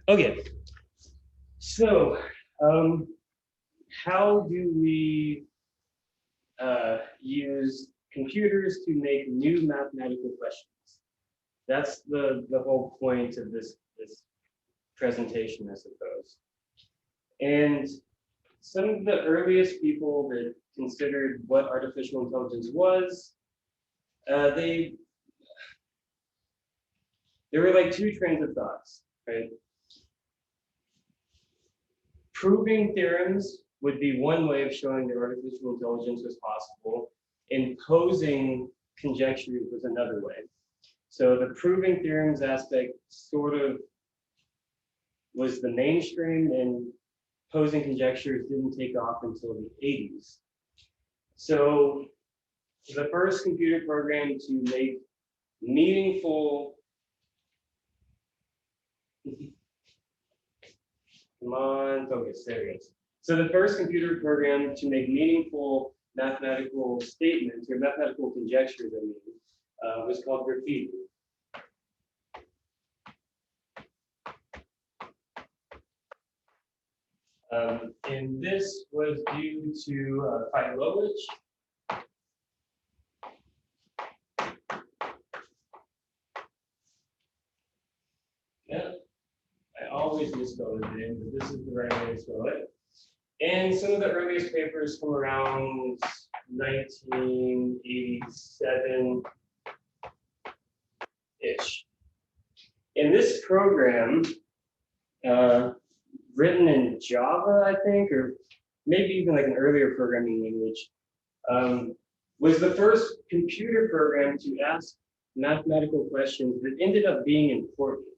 Okay, so how do we use computers to make new mathematical questions? That's the whole point of this presentation, I suppose. And some of the earliest people that considered what artificial intelligence was, they there were like two trains of thoughts, right? Proving theorems would be one way of showing that artificial intelligence was possible, and posing conjectures was another way. So the proving theorems aspect sort of was the mainstream, and posing conjectures didn't take off until the 80s. So the first computer program to make meaningful, come on, focus, there it is. So the first computer program to make meaningful mathematical statements, or mathematical conjectures, I mean, was called graffiti. And this was due to Filovich. Yeah, I always misspell his name, but this is the right way to spell it. And some of the earliest papers from around 1987-ish. In this program, written in Java, I think, or maybe even like an earlier programming language, was the first computer program to ask mathematical questions that ended up being important,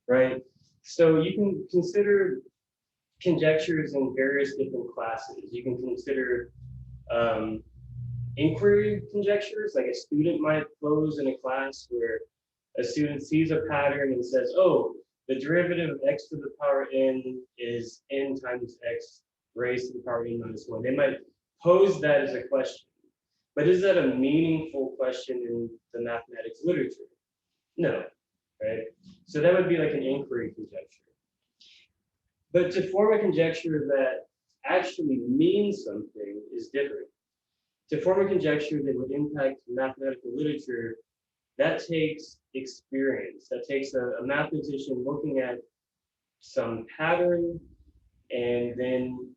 right? So you can consider conjectures in various different classes. You can consider inquiry conjectures, like a student might pose in a class where a student sees a pattern and says, oh, the derivative of x to the power n is n times x raised to the power n minus 1. They might pose that as a question. But is that a meaningful question in the mathematics literature? No, right? So that would be like an inquiry conjecture. But to form a conjecture that actually means something is different. To form a conjecture that would impact mathematical literature, that takes experience. That takes a mathematician looking at some pattern and then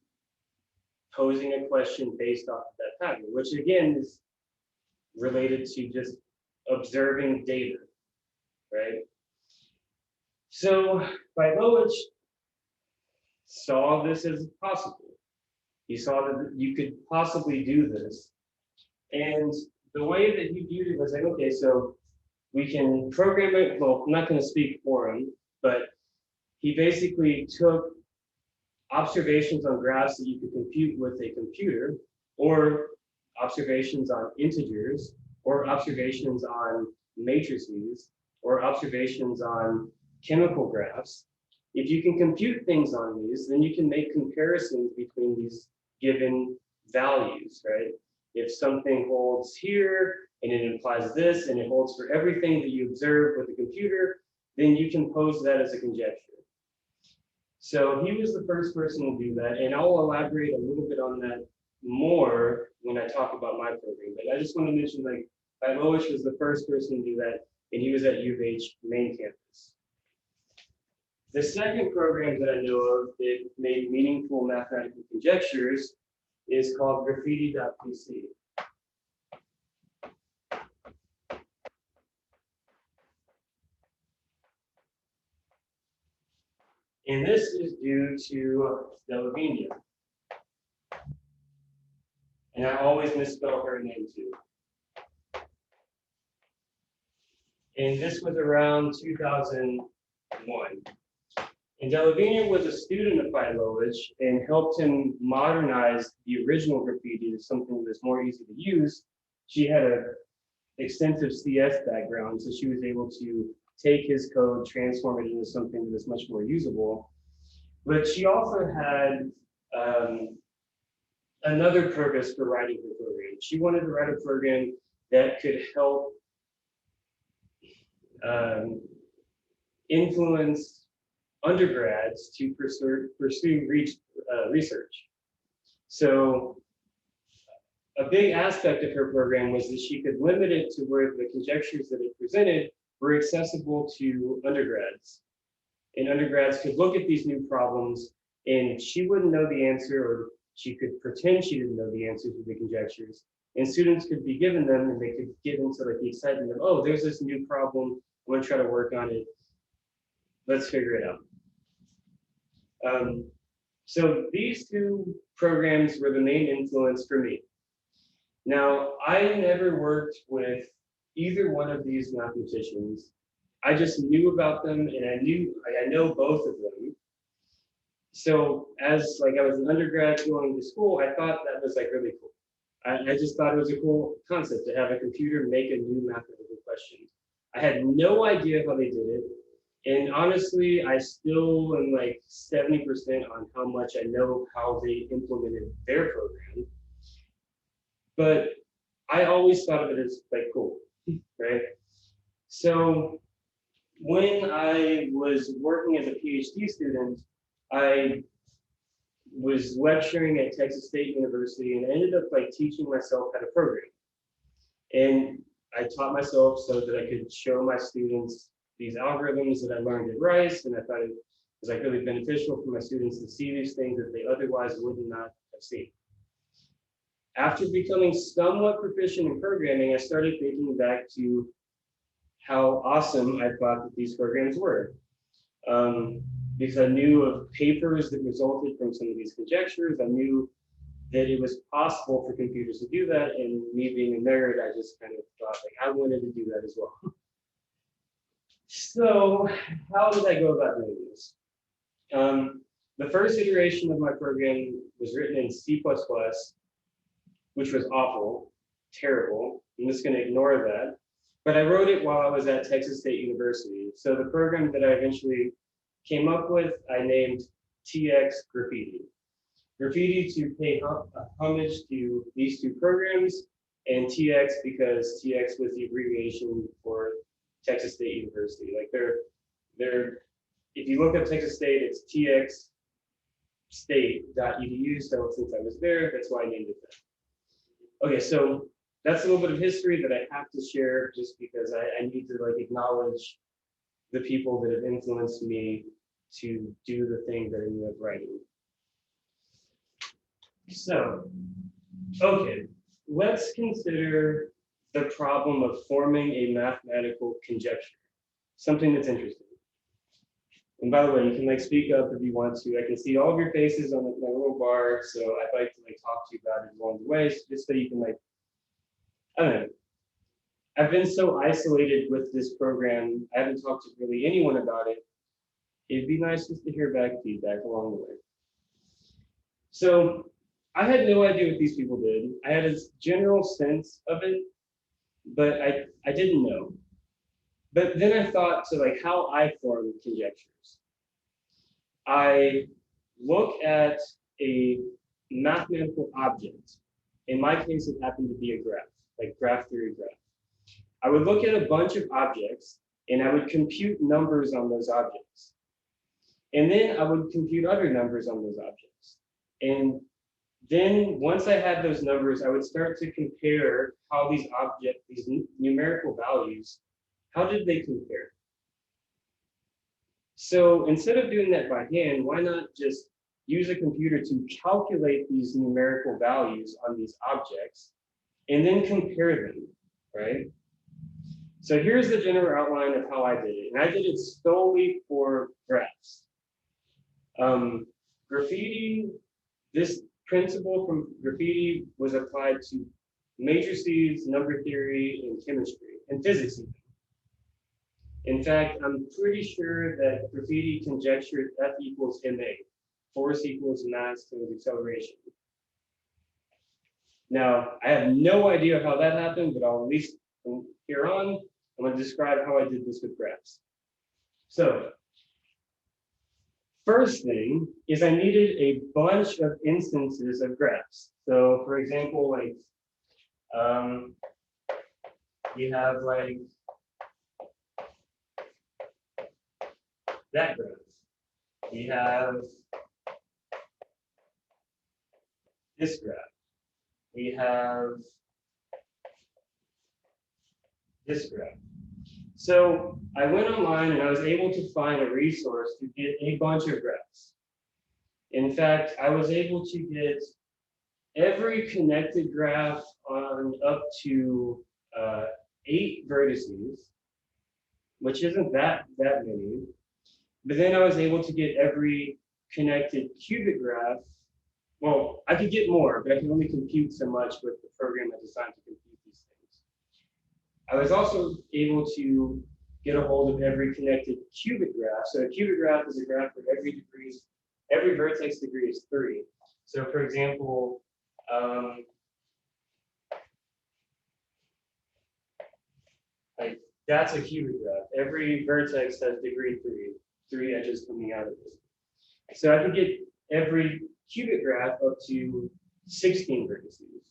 posing a question based off of that pattern, which again is related to just observing data, right? So Filovich saw this as possible. He saw that you could possibly do this. And the way that he viewed it was like, okay, so we can program it. Well, I'm not going to speak for him, but he basically took observations on graphs that you could compute with a computer, or observations on integers, or observations on matrices, or observations on chemical graphs. If you can compute things on these, then you can make comparisons between these given values, right? If something holds here and it implies this and it holds for everything that you observe with a computer, then you can pose that as a conjecture. So he was the first person to do that, and I'll elaborate a little bit on that more when I talk about my program. But I just want to mention, like, Filovich was the first person to do that, and he was at U of H main campus. The second program that I know of that made meaningful mathematical conjectures is called Graffiti.pc. And this is due to Delavinia. And I always misspell her name too. And this was around 2001. And Delavinia was a student of Filovich and helped him modernize the original graffiti to something that was more easy to use. She had an extensive CS background, so she was able to take his code, transform it into something that was much more usable. But she also had another purpose for writing her program. She wanted to write a program that could help influence undergrads to pursue research. So a big aspect of her program was that she could limit it to where the conjectures that it presented were accessible to undergrads. And undergrads could look at these new problems and she wouldn't know the answer, or she could pretend she didn't know the answer to the conjectures. And students could be given them and they could get into like the excitement of, oh, there's this new problem. I'm gonna try to work on it. Let's figure it out. So these two programs were the main influence for me. Now, I never worked with either one of these mathematicians. I just knew about them and I know both of them. So as like I was an undergrad going to school, I thought that was like really cool. I just thought it was a cool concept to have a computer make a new mathematical question. I had no idea how they did it. And honestly, I still am like 70% on how much I know how they implemented their program. But I always thought of it as like cool, right? So when I was working as a PhD student, I was lecturing at Texas State University and I ended up like teaching myself how to program. And I taught myself so that I could show my students these algorithms that I learned at Rice, and I thought it was like really beneficial for my students to see these things that they otherwise would not have seen. After becoming somewhat proficient in programming, I started thinking back to how awesome I thought that these programs were. Because I knew of papers that resulted from some of these conjectures. I knew that it was possible for computers to do that, and me being a nerd, I just kind of thought like I wanted to do that as well. So how did I go about doing this? The first iteration of my program was written in C++, which was awful, terrible. I'm just going to ignore that. But I wrote it while I was at Texas State University. So the program that I eventually came up with, I named TxGraffiti. Graffiti to pay homage to these two programs, and TX because TX was the abbreviation for Texas State University. Like they're if you look up Texas State, it's txstate.edu. So since I was there, that's why I named it that. Okay, so that's a little bit of history that I have to share just because I need to like acknowledge the people that have influenced me to do the thing that I ended up writing. So, okay, let's consider the problem of forming a mathematical conjecture, something that's interesting. And by the way, you can like speak up if you want to. I can see all of your faces on my little bar, so I'd like to like talk to you about it along the way, just so you can like, I don't know. I've been so isolated with this program, I haven't talked to really anyone about it. It'd be nice just to hear back feedback along the way. So I had no idea what these people did. I had a general sense of it, but I didn't know. But then I thought to like how I form conjectures. I look at a mathematical object. In my case, it happened to be a graph, like graph theory graph. I would look at a bunch of objects and I would compute numbers on those objects. And then I would compute other numbers on those objects. And then once I had those numbers, I would start to compare how these numerical values, how did they compare? So instead of doing that by hand, why not just use a computer to calculate these numerical values on these objects and then compare them, right? So here's the general outline of how I did it. And I did it solely for graphs. Graffiti, this principle from graffiti was applied to matrices, number theory, and chemistry, and physics even. In fact, I'm pretty sure that graffiti conjectured F equals ma, force equals mass times acceleration. Now, I have no idea how that happened, but I'll at least from here on, I'm going to describe how I did this with graphs. So, first thing is I needed a bunch of instances of graphs. So, for example, like you have like that graph. We have this graph. We have this graph. So I went online and I was able to find a resource to get a bunch of graphs. In fact, I was able to get every connected graph on up to 8 vertices, which isn't that many. But then I was able to get every connected cubic graph. Well, I could get more, but I can only compute so much with the program I designed to compute these things. I was also able to get a hold of every connected cubic graph. So a cubic graph is a graph where every vertex degree is 3. So for example, like that's a cubic graph. Every vertex has degree 3 edges coming out of it. So I could get every cubic graph up to 16 vertices.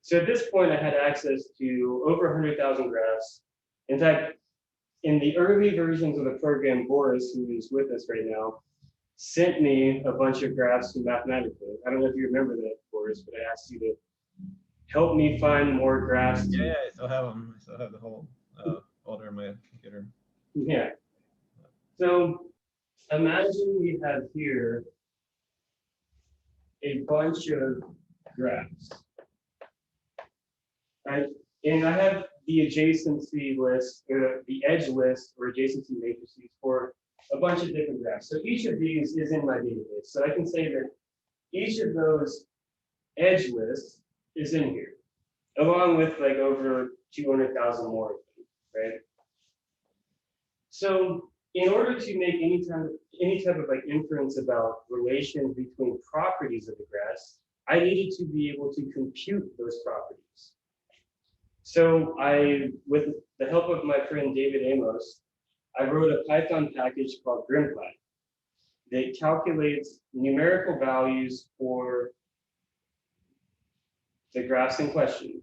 So at this point, I had access to over 100,000 graphs. In fact, in the early versions of the program, Boris, who is with us right now, sent me a bunch of graphs from Mathematica. I don't know if you remember that, Boris, but I asked you to help me find more graphs. Yeah, I still have them. I still have the whole folder on my computer. Yeah. So imagine we have here a bunch of graphs, right? And I have the adjacency list, or the edge list, or adjacency matrices for a bunch of different graphs. So each of these is in my database. So I can say that each of those edge lists is in here, along with like over 200,000 more of them, right? So in order to make any type of like inference about relations between properties of the graphs, I needed to be able to compute those properties. So with the help of my friend David Amos, I wrote a Python package called GrimPy that calculates numerical values for the graphs in question.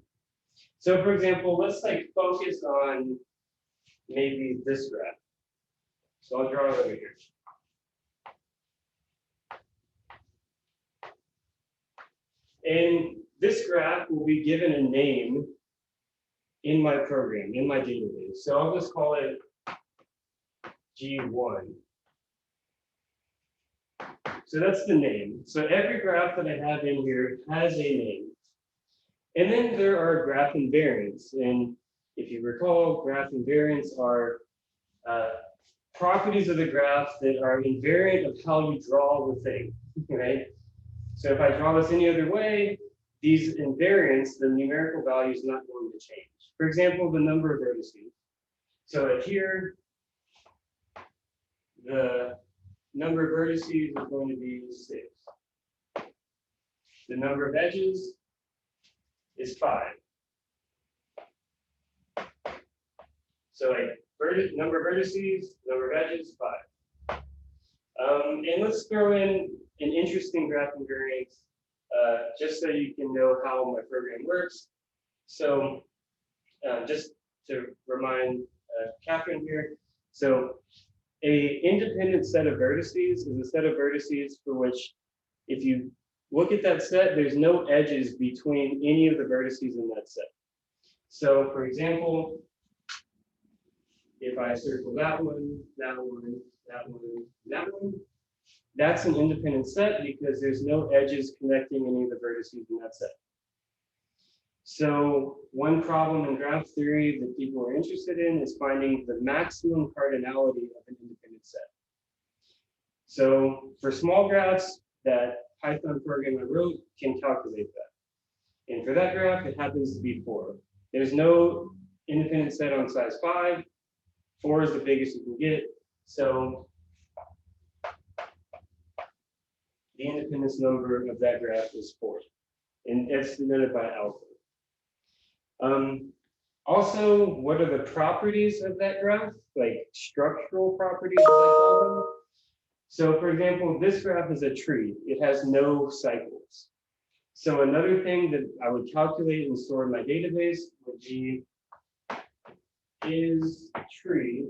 So for example, let's like focus on maybe this graph. So I'll draw it over here. And this graph will be given a name in my program, in my database. So I'll just call it G1. So that's the name. So every graph that I have in here has a name. And then there are graph invariants. And if you recall, graph invariants are properties of the graph that are invariant of how you draw the thing, right? So if I draw this any other way, these invariants, the numerical value is not going to change. For example, the number of vertices. So here, the number of vertices is going to be 6. The number of edges is 5. So like number of vertices, number of edges, 5. And let's throw in an interesting graph invariant just so you can know how my program works. So just to remind Catherine here, so a independent set of vertices is a set of vertices for which, if you look at that set, there's no edges between any of the vertices in that set. So for example, if I circle that one, that one, that one, that one, that's an independent set because there's no edges connecting any of the vertices in that set. So one problem in graph theory that people are interested in is finding the maximum cardinality of an independent set. So for small graphs, that Python program I wrote can calculate that. And for that graph, it happens to be 4. There's no independent set on size 5. 4 is the biggest you can get. So the independence number of that graph is 4. And it's denoted by alpha. Also, what are the properties of that graph? Like structural properties, as I call them. So for example, this graph is a tree. It has no cycles. So another thing that I would calculate and store in my database would be is tree,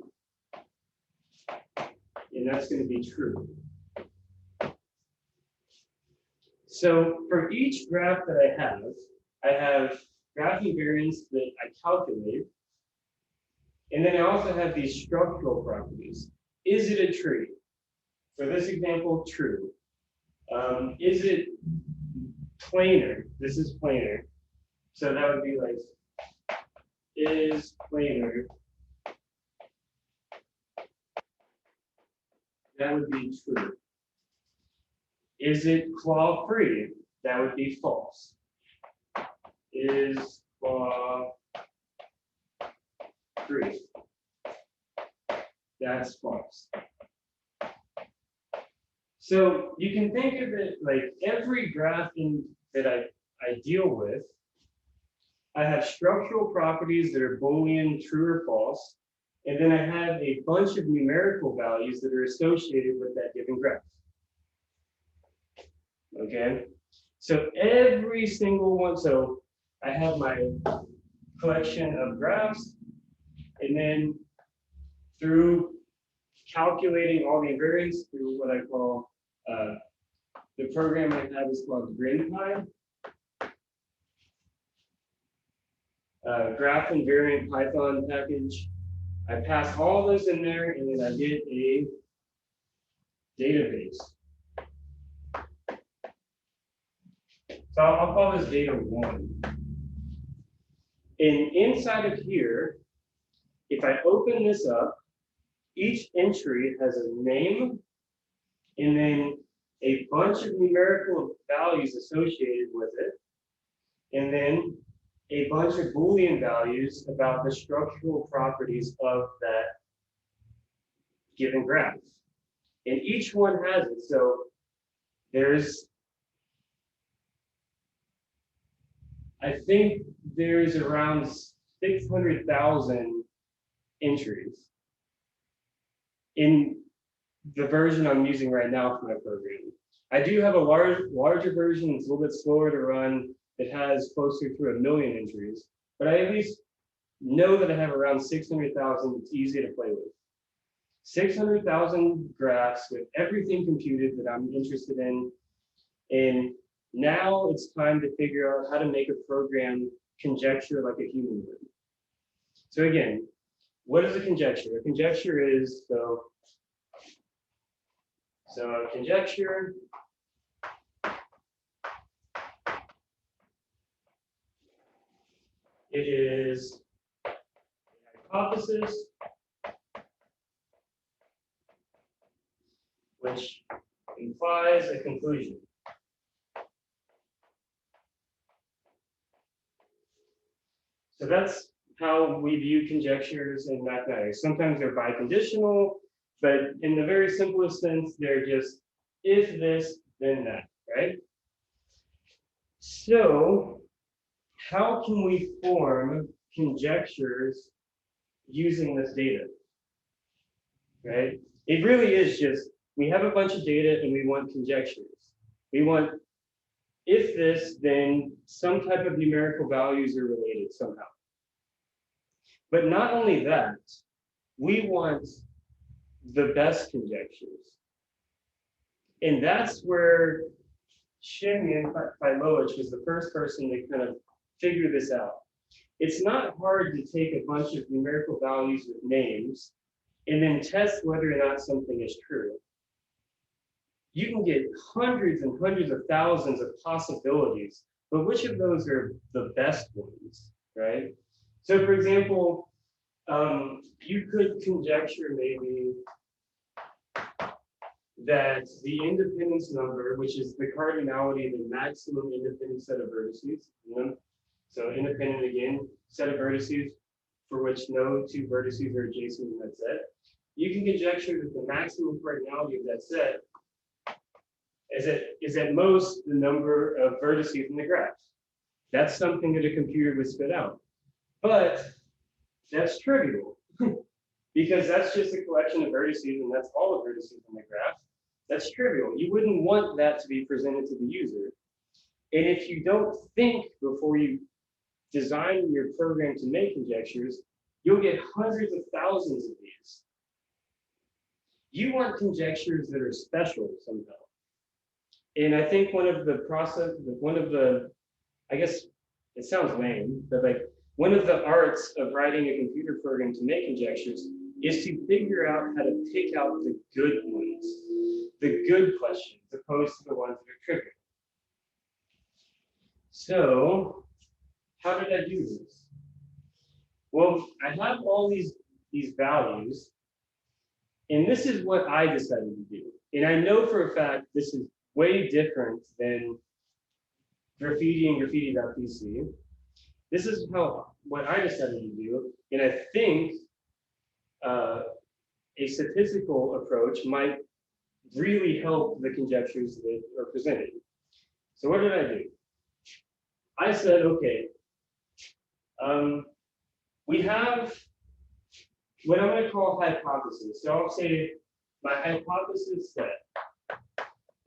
and that's going to be true. So for each graph that I have graph invariance that I calculate. And then I also have these structural properties. Is it a tree? For this example, true. Is it planar? This is planar. So that would be like, is planar. That would be true. Is it claw free? That would be false. Is claw free? That's false. So you can think of it like every graph that I deal with, I have structural properties that are Boolean, true or false, and then I have a bunch of numerical values that are associated with that given graph. Okay, so every single one, so I have my collection of graphs, and then through calculating all the invariants through what I call the program I have is called GraphPy. Graph invariant Python package. I pass all those in there, and then I get a database. So I'll call this data 1. And inside of here, if I open this up, each entry has a name and then a bunch of numerical values associated with it, and then a bunch of Boolean values about the structural properties of that given graph. And each one has it. So I think there's around 600,000 entries in the version I'm using right now for my program. I do have a larger version. It's a little bit slower to run. It has closer to 1 million entries, but I at least know that I have around 600,000. It's easy to play with. 600,000 graphs with everything computed that I'm interested in. And now it's time to figure out how to make a program conjecture like a human would. So again, what is a conjecture? A conjecture is, so a conjecture it is a hypothesis which implies a conclusion. So that's how we view conjectures in mathematics. Sometimes they're biconditional, but in the very simplest sense, they're just if this, then that, right? So how can we form conjectures using this data, right? It really is just, we have a bunch of data and we want conjectures. We want, if this, then some type of numerical values are related somehow. But not only that, we want the best conjectures. And that's where Shimon Filovich was the first person to kind of figure this out. It's not hard to take a bunch of numerical values with names and then test whether or not something is true. You can get hundreds and hundreds of thousands of possibilities, but which of those are the best ones, right? So for example, you could conjecture maybe that the independence number, which is the cardinality of the maximum independent set of vertices, so independent again, set of vertices for which no two vertices are adjacent in that set. You can conjecture that the maximum cardinality of that set is at most the number of vertices in the graph. That's something that a computer would spit out. But that's trivial because that's just a collection of vertices and that's all the vertices in the graph. That's trivial. You wouldn't want that to be presented to the user. And if you don't think before you design your program to make conjectures, you'll get hundreds of thousands of these. You want conjectures that are special somehow. And I think I guess it sounds lame, but like one of the arts of writing a computer program to make conjectures is to figure out how to pick out the good ones, the good questions, opposed to the ones that are trivial. So how did I do this? Well, I have all these values, and this is what I decided to do. And I know for a fact this is way different than graffiti and graffiti.pc. This is what I decided to do, and I think a statistical approach might really help the conjectures that are presented. So what did I do? I said, okay, we have what I'm going to call hypothesis. So I'll say my hypothesis set,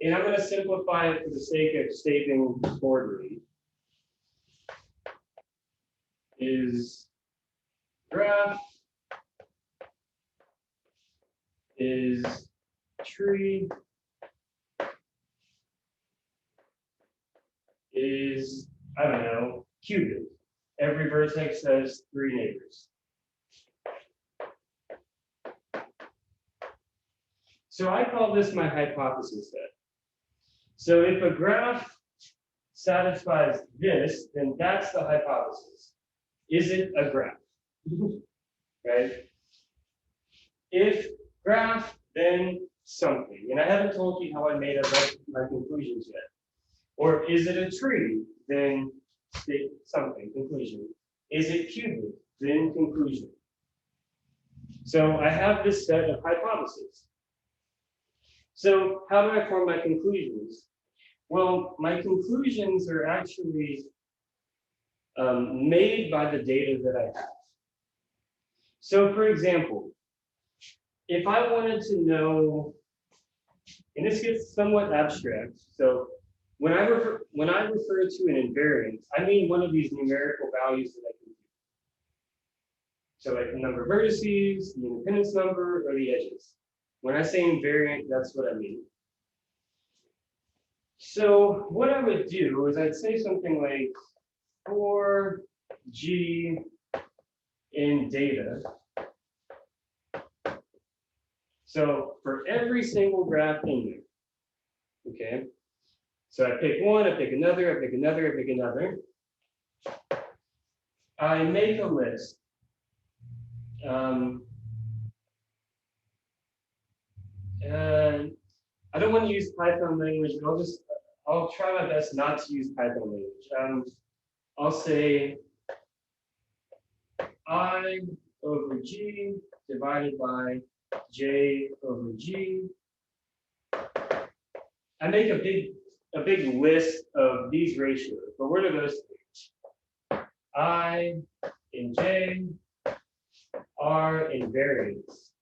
and I'm going to simplify it for the sake of stating orderly, is graph is tree is, I don't know, cubic. Every vertex has 3 neighbors. So I call this my hypothesis set. So if a graph satisfies this, then that's the hypothesis. Is it a graph? Right? If graph, then something. And I haven't told you how I made up my conclusions yet. Or is it a tree? Then state something, conclusion. Is it cubic? Then conclusion. So I have this set of hypotheses. So how do I form my conclusions? Well, my conclusions are actually made by the data that I have. So for example, if I wanted to know, and this gets somewhat abstract, so when I refer to an invariant, I mean one of these numerical values that I can do. So like the number of vertices, the independence number, or the edges. When I say invariant, that's what I mean. So what I would do is I'd say something like for G in data. So for every single graph in there, okay? So I pick one, I pick another, I pick another, I pick another. I make a list. And I don't want to use Python language, but I'll try my best not to use Python language. I'll say I over G divided by J over G. I make a big list of these ratios, but what are those things? I and J are invariants.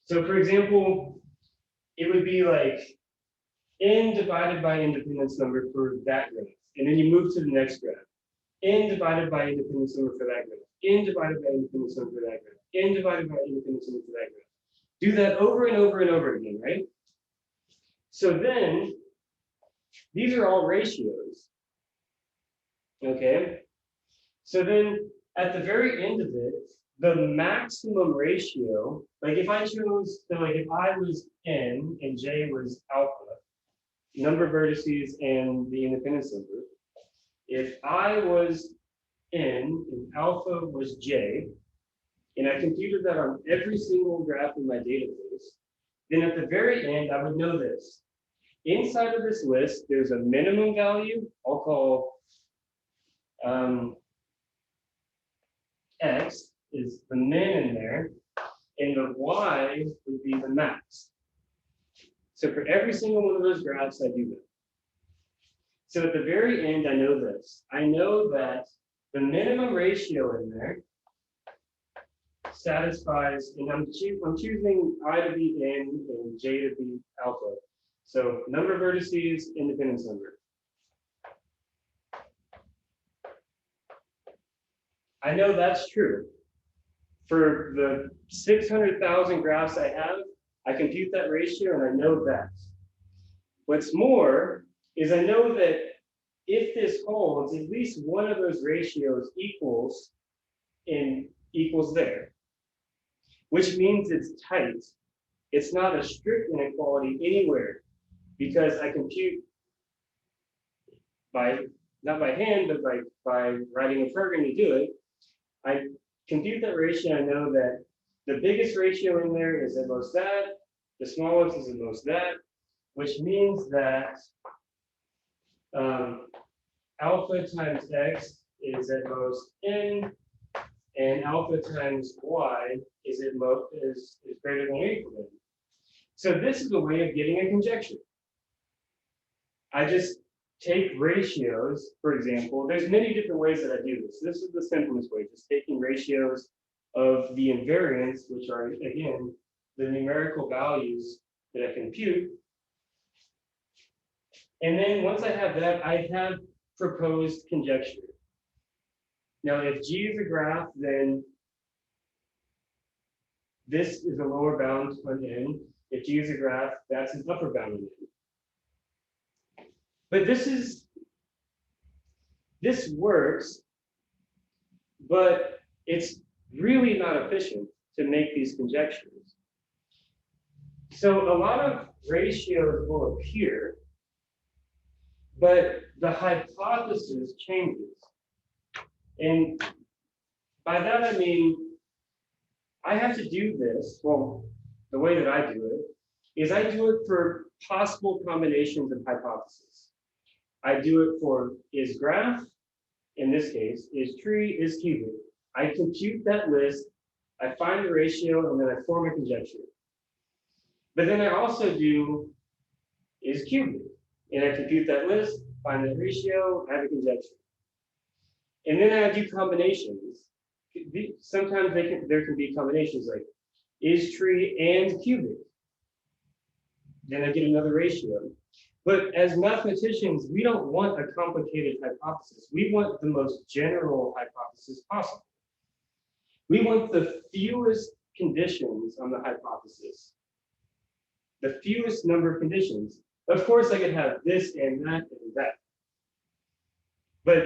So for example, it would be like n divided by independence number for that graph. And then you move to the next graph. N divided by independence number for that graph. N divided by independence number for that graph. N divided by independence number for that graph. Do that over and over and over again, right? So then, these are all ratios. Okay? So then, at the very end of it, the maximum ratio, like if I chose, so like if I was N and J was alpha, number of vertices and the independence number, if I was N and alpha was J, and I computed that on every single graph in my database, then at the very end, I would know this. Inside of this list, there's a minimum value, I'll call X is the min in there, and the Y would be the max. So for every single one of those graphs, I do that. So at the very end, I know this. I know that the minimum ratio in there satisfies, and I'm choosing I to be N and J to be alpha. So number of vertices, independence number. I know that's true. For the 600,000 graphs I have, I compute that ratio and I know that. What's more is I know that if this holds, at least one of those ratios equals there, which means it's tight. It's not a strict inequality anywhere because I compute not by hand, but by writing a program to do it. I compute that ratio. I know that the biggest ratio in there is at most that, the smallest is at most that, which means that alpha times x is at most n, and alpha times y is greater than or equal to n. So this is a way of getting a conjecture. I just take ratios, for example. There's many different ways that I do this. This is the simplest way, just taking ratios of the invariants, which are, again, the numerical values that I compute. And then once I have that, I have proposed conjecture. Now, if G is a graph, then this is a lower bound on n. If G is a graph, that's an upper bound on n. But this works, but it's really not efficient to make these conjectures. So a lot of ratios will appear, but the hypothesis changes. And by that I mean, I have to do this, well, the way that I do it is I do it for possible combinations of hypotheses. I do it for is graph, in this case, is tree, is cubic. I compute that list, I find the ratio, and then I form a conjecture. But then I also do is cubic, and I compute that list, find the ratio, have a conjecture. And then I do combinations. Sometimes there can be combinations like is tree and cubic. Then I get another ratio. But as mathematicians, we don't want a complicated hypothesis. We want the most general hypothesis possible. We want the fewest conditions on the hypothesis, the fewest number of conditions. Of course, I could have this and that and that. But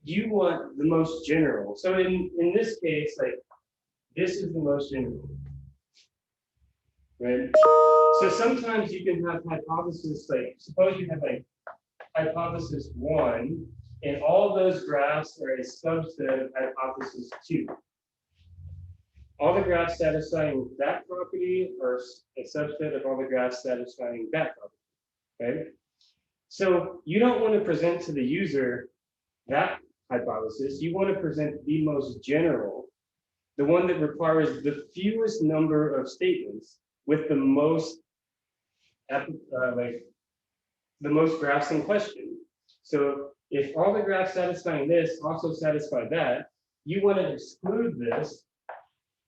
you want the most general. So in this case, like this is the most general. Right? So sometimes you can have hypothesis, like suppose you have like hypothesis 1, and all those graphs are a subset of hypothesis 2. All the graphs satisfying that property are a subset of all the graphs satisfying that property. Okay? So you don't want to present to the user that hypothesis. You want to present the most general, the one that requires the fewest number of statements with the most the most graphs in question. So if all the graphs satisfying this also satisfy that, you want to exclude this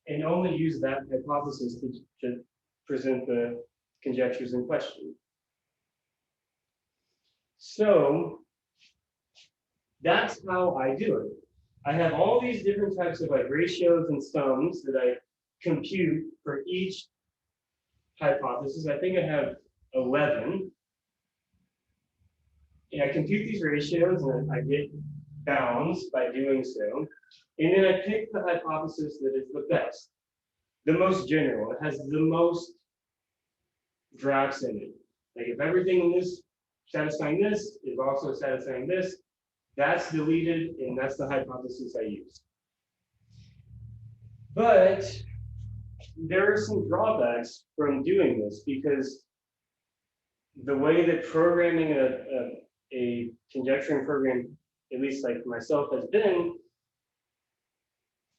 and only use that hypothesis to present the conjectures in question. So that's how I do it. I have all these different types of like ratios and sums that I compute for each hypothesis. I think I have 11. And I compute these ratios and I get bounds by doing so. And then I pick the hypothesis that is the best, the most general. It has the most graphs in it. Like if everything in this satisfying this is also satisfying this, that's deleted and that's the hypothesis I use. But there are some drawbacks from doing this because the way that programming a conjecturing program, at least like myself, has been,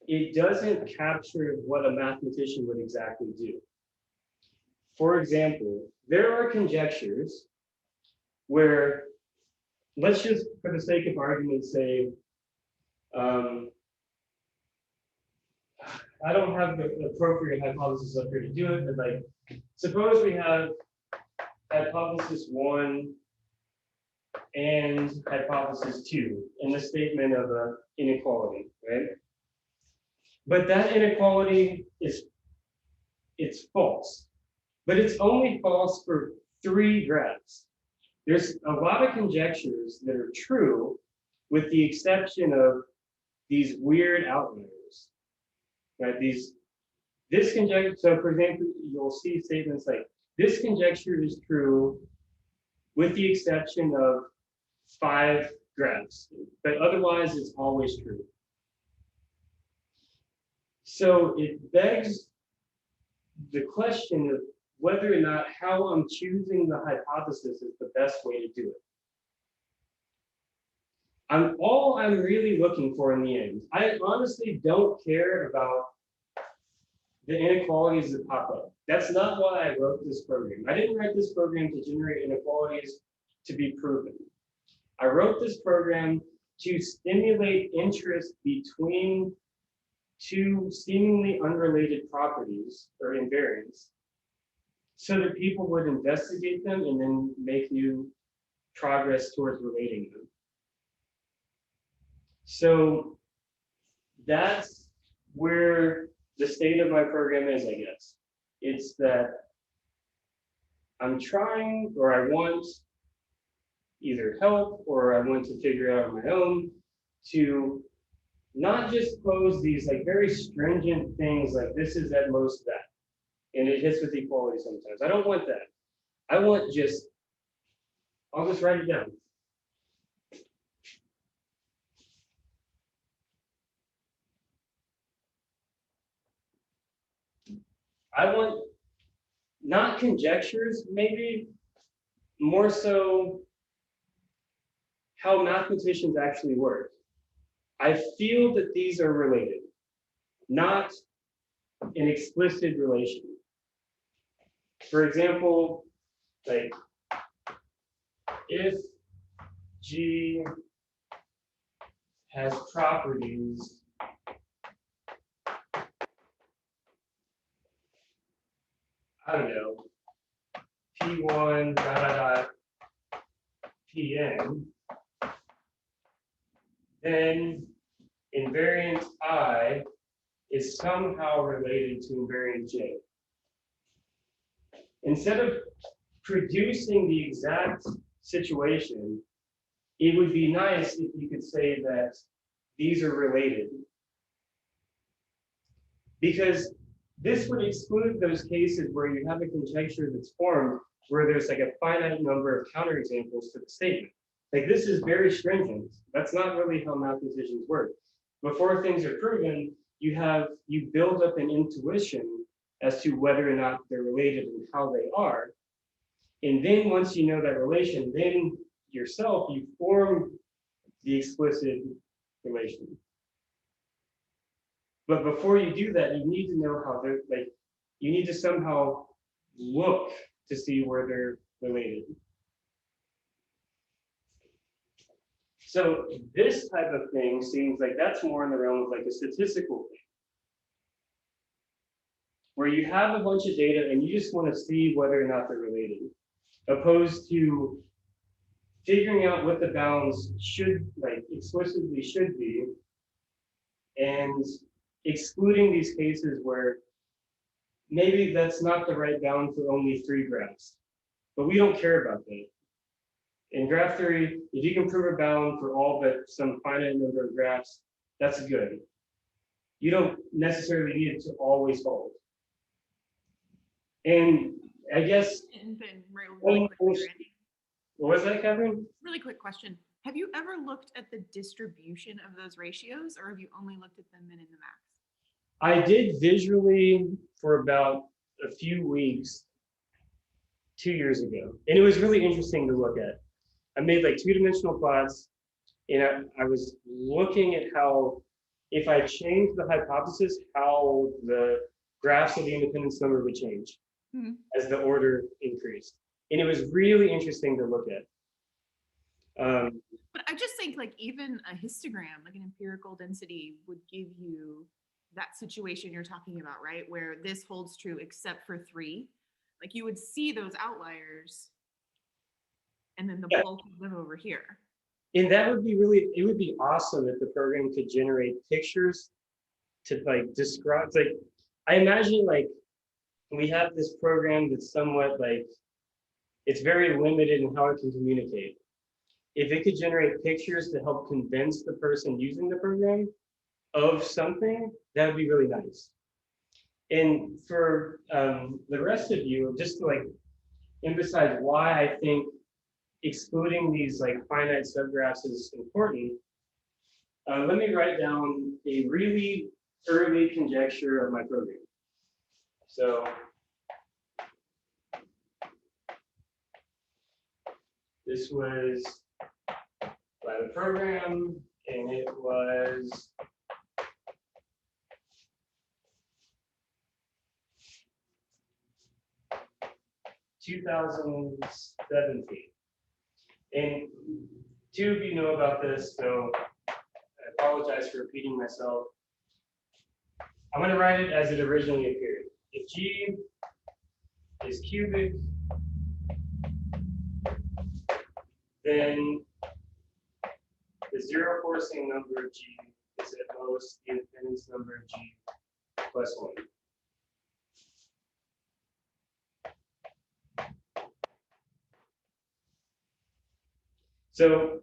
it doesn't capture what a mathematician would exactly do. For example, there are conjectures where, let's just, for the sake of argument, say, I don't have the appropriate hypothesis up here to do it, but like, suppose we have hypothesis 1 and hypothesis 2 in the statement of an inequality, right? But that inequality is it's false. But it's only false for 3 graphs. There's a lot of conjectures that are true, with the exception of these weird outliers, right? This conjecture, so for example, you'll see statements like, this conjecture is true with the exception of 5 graphs, but otherwise it's always true. So it begs the question of whether or not how I'm choosing the hypothesis is the best way to do it. All I'm really looking for in the end. I honestly don't care about the inequalities that pop up. That's not why I wrote this program. I didn't write this program to generate inequalities to be proven. I wrote this program to stimulate interest between 2 seemingly unrelated properties or invariants, so that people would investigate them and then make new progress towards relating them. So that's where the state of my program is, I guess. It's that I'm trying, or I want either help, or I want to figure out on my own to not just pose these like very stringent things like this is at most that, and it hits with equality sometimes. I don't want that. I want just, I'll just write it down. I want not conjectures, maybe more so how mathematicians actually work. I feel that these are related, not an explicit relation. For example, like if G has properties I don't know, P1 dot Pn, then invariant I is somehow related to invariant J. Instead of producing the exact situation, it would be nice if you could say that these are related. Because this would exclude those cases where you have a conjecture that's formed where there's like a finite number of counterexamples to the statement. Like this is very stringent. That's not really how mathematicians work. Before things are proven, you build up an intuition as to whether or not they're related and how they are. And then once you know that relation, then yourself, you form the explicit relation. But before you do that, you need to know how they're, like, you need to somehow look to see where they're related. So this type of thing seems like that's more in the realm of like a statistical thing, where you have a bunch of data and you just want to see whether or not they're related, opposed to figuring out what the bounds should, like, explicitly should be, and excluding these cases where maybe that's not the right bound for only 3 graphs, but we don't care about that. In graph theory, if you can prove a bound for all but some finite number of graphs, that's good. You don't necessarily need it to always hold. And I guess. Really quick, Randy. What was that, Catherine? Really quick question. Have you ever looked at the distribution of those ratios, or have you only looked at the min and the max? I did visually for about a few weeks 2 years ago, and it was really interesting to look at. I made like 2-dimensional plots, and I was looking at how, if I changed the hypothesis, how the graphs of the independence number would change as the order increased. And it was really interesting to look at. But I just think like even a histogram, like an empirical density, would give you that situation you're talking about, right? Where this holds true except for 3. Like you would see those outliers and then the bulk of them over here. And that would be really, it would be awesome if the program could generate pictures to like describe, like, I imagine like we have this program that's somewhat like, it's very limited in how it can communicate. If it could generate pictures to help convince the person using the program of something, that would be really nice. And for the rest of you, just to like emphasize why I think excluding these like finite subgraphs is important, let me write down a really early conjecture of my program. So this was by the program, and it was 2017. And two of you know about this, so I apologize for repeating myself. I'm going to write it as it originally appeared. If G is cubic, then the zero forcing number of G is at most the independence number of G plus 1. So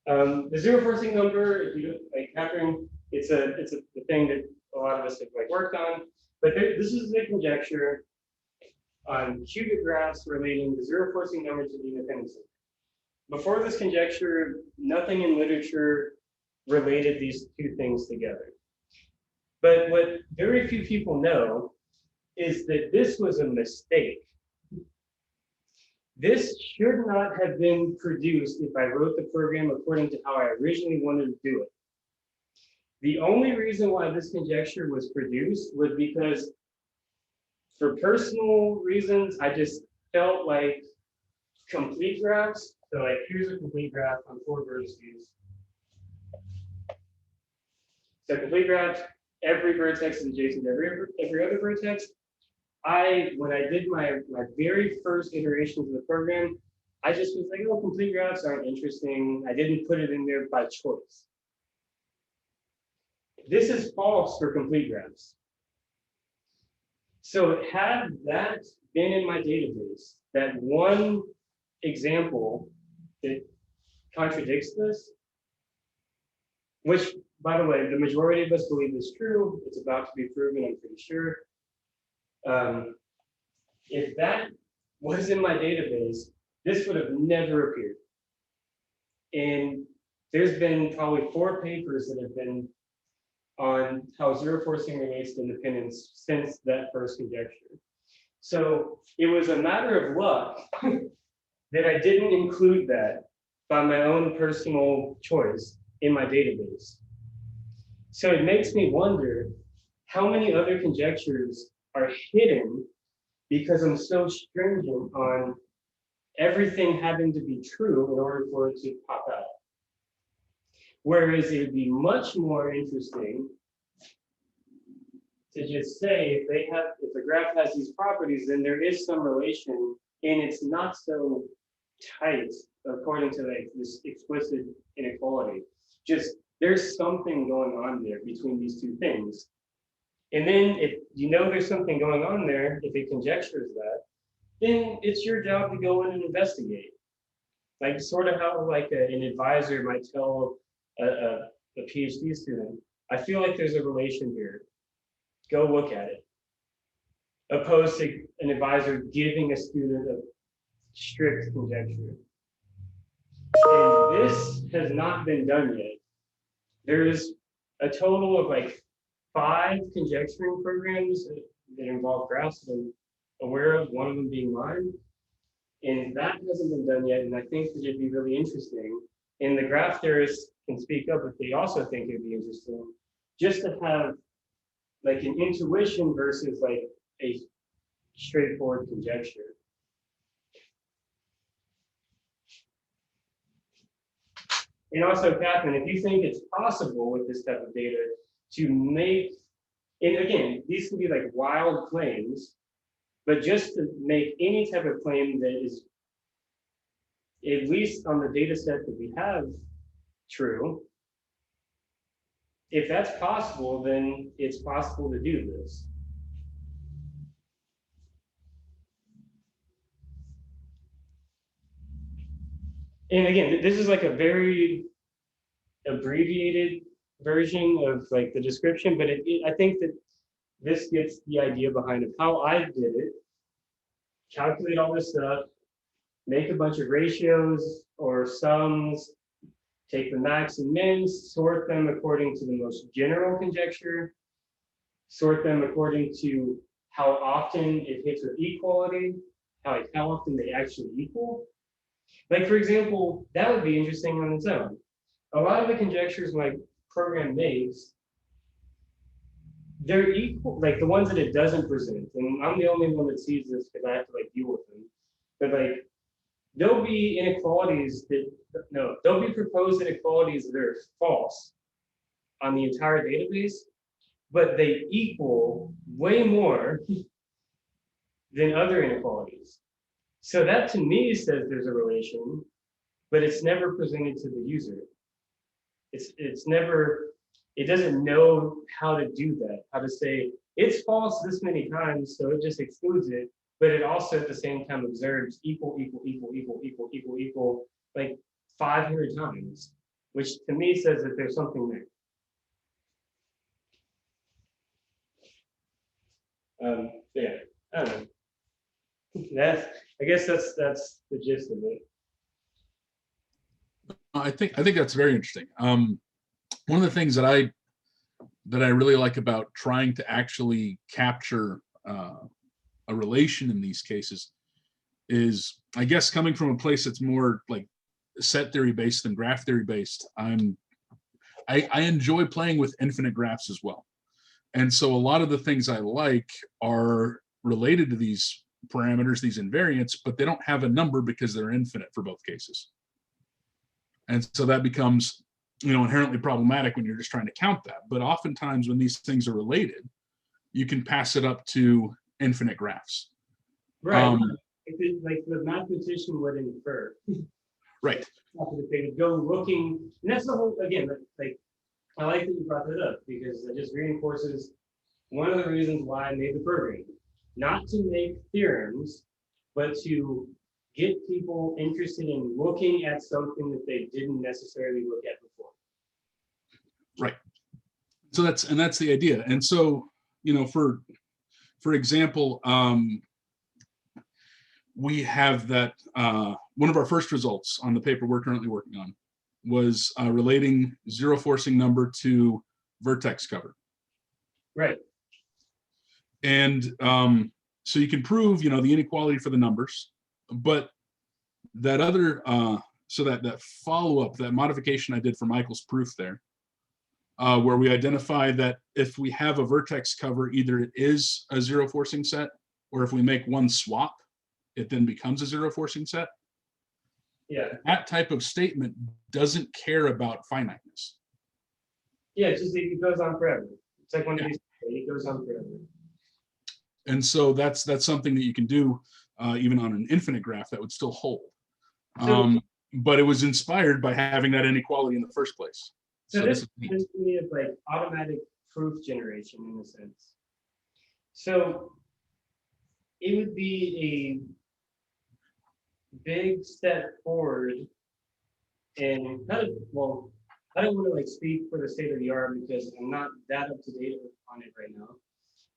the zero forcing number, if you like capturing, it's the thing that a lot of us have like worked on. But this is a conjecture on cubic graphs relating the zero forcing number to the independence number. Before this conjecture, nothing in literature related these two things together. But what very few people know is that this was a mistake. This should not have been produced if I wrote the program according to how I originally wanted to do it. The only reason why this conjecture was produced was because, for personal reasons, I just felt like complete graphs. So like, here's a complete graph on 4 vertices. So complete graph, every vertex is adjacent to every other vertex. When I did my very first iterations of the program, I just was like, oh, complete graphs aren't interesting. I didn't put it in there by choice. This is false for complete graphs. So had that been in my database, that one example that contradicts this, which, by the way, the majority of us believe is true. It's about to be proven, I'm pretty sure. If that was in my database, this would have never appeared. And there's been probably 4 papers that have been on how zero forcing relates to independence since that first conjecture. So it was a matter of luck that I didn't include that by my own personal choice in my database. So it makes me wonder how many other conjectures are hidden because I'm so stringent on everything having to be true in order for it to pop out. Whereas it would be much more interesting to just say if a graph has these properties, then there is some relation, and it's not so tight according to like this explicit inequality. Just there's something going on there between these two things. And then if you know there's something going on there, if it conjectures that, then it's your job to go in and investigate. Like sort of how like an advisor might tell a PhD student, I feel like there's a relation here. Go look at it. Opposed to an advisor giving a student a strict conjecture. And this has not been done yet. There's a total of like 5 conjecturing programs that involve graphs that I'm aware of, one of them being mine. And that hasn't been done yet, and I think that it'd be really interesting. And the graph theorists can speak up if they also think it'd be interesting, just to have like an intuition versus like a straightforward conjecture. And also, Catherine, if you think it's possible with this type of data to make, and again, these can be like wild claims, but just to make any type of claim that is, at least on the data set that we have, true, if that's possible, then it's possible to do this. And again, this is like a very abbreviated version of like the description, but I think that this gets the idea behind it. How I did it, calculate all this stuff, make a bunch of ratios or sums, take the max and mins, sort them according to the most general conjecture, sort them according to how often it hits with equality, how often they actually equal. Like for example, that would be interesting on its own. A lot of the conjectures my program makes, they're equal, like the ones that it doesn't present, and I'm the only one that sees this because I have to like deal with them. But like there'll be inequalities that no, there'll be proposed inequalities that are false on the entire database, but they equal way more than other inequalities. So that to me says there's a relation, but it's never presented to the user. It's never, it doesn't know how to do that, how to say it's false this many times, so it just excludes it, but it also at the same time observes equal, like 500 times, which to me says that there's something there. Yeah, I don't know. I guess that's the gist of it. I think that's very interesting. One of the things that I really like about trying to actually capture a relation in these cases is, I guess, coming from a place that's more like set theory based than graph theory based. I enjoy playing with infinite graphs as well, and so a lot of the things I like are related to these parameters, these invariants, but they don't have a number because they're infinite for both cases. And so that becomes, inherently problematic when you're just trying to count that. But oftentimes when these things are related, you can pass it up to infinite graphs. Right. Like the mathematician would infer. Right. They would go looking, and that's the whole, again, like, I like that you brought that up because it just reinforces one of the reasons why I made the program. Not to make theorems, but to get people interested in looking at something that they didn't necessarily look at before. Right. So that's the idea. And so, for example, we have that one of our first results on the paper we're currently working on was relating zero forcing number to vertex cover. Right. And so you can prove, the inequality for the numbers, but that other, so that follow-up, that modification I did for Michael's proof there, where we identify that if we have a vertex cover, either it is a zero forcing set, or if we make one swap, it then becomes a zero forcing set. Yeah. That type of statement doesn't care about finiteness. Yeah, it's just it goes on forever. It's like one of these, it goes on forever. And so that's something that you can do even on an infinite graph that would still hold. But it was inspired by having that inequality in the first place. So this reminds me of like automatic proof generation in a sense. So it would be a big step forward and well, I don't want to like speak for the state of the art because I'm not that up to date on it right now.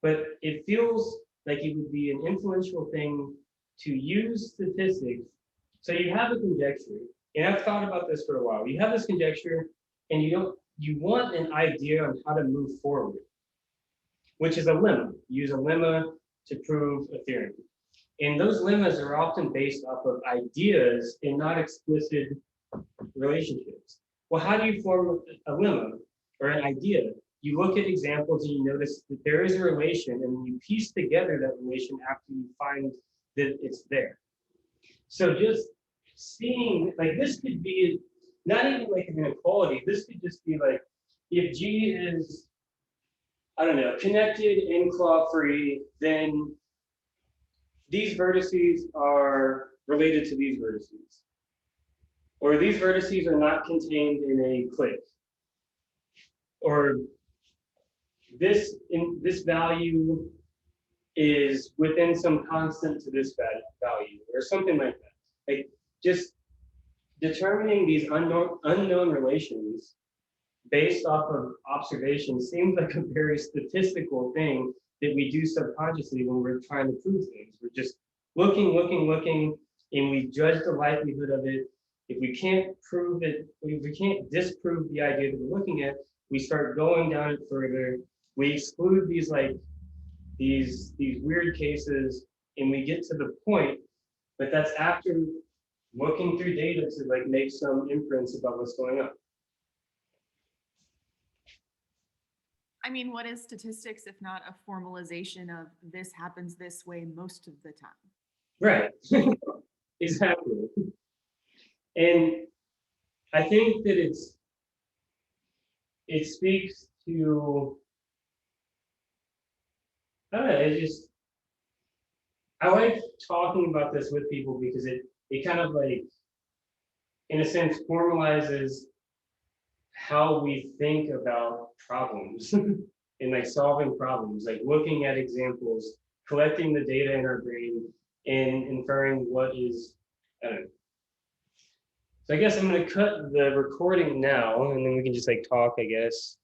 But it feels like it would be an influential thing to use statistics. So you have a conjecture, and I've thought about this for a while. You have this conjecture, and you want an idea on how to move forward, which is a lemma. You use a lemma to prove a theorem. And those lemmas are often based off of ideas and not explicit relationships. Well, how do you form a lemma or an idea? You look at examples and you notice that there is a relation, and you piece together that relation after you find that it's there. So just seeing, like this could be not even like an inequality. This could just be like, if G is, I don't know, connected and claw-free, then these vertices are related to these vertices. Or these vertices are not contained in a clique. Or this value is within some constant to this value, or something like that. Like just determining these unknown relations based off of observation seems like a very statistical thing that we do subconsciously when we're trying to prove things. We're just looking, and we judge the likelihood of it. If we can't prove it, if we can't disprove the idea that we're looking at, we start going down it further. We exclude these like these weird cases, and we get to the point, but that's after looking through data to like make some inference about what's going on. I mean, what is statistics if not a formalization of this happens this way most of the time? Right. Exactly. And I think that it speaks to, I don't know, I like talking about this with people because it kind of like, in a sense, formalizes how we think about problems and like solving problems, like looking at examples, collecting the data in our brain, and inferring what is, I don't know. So I guess I'm going to cut the recording now, and then we can just like talk, I guess.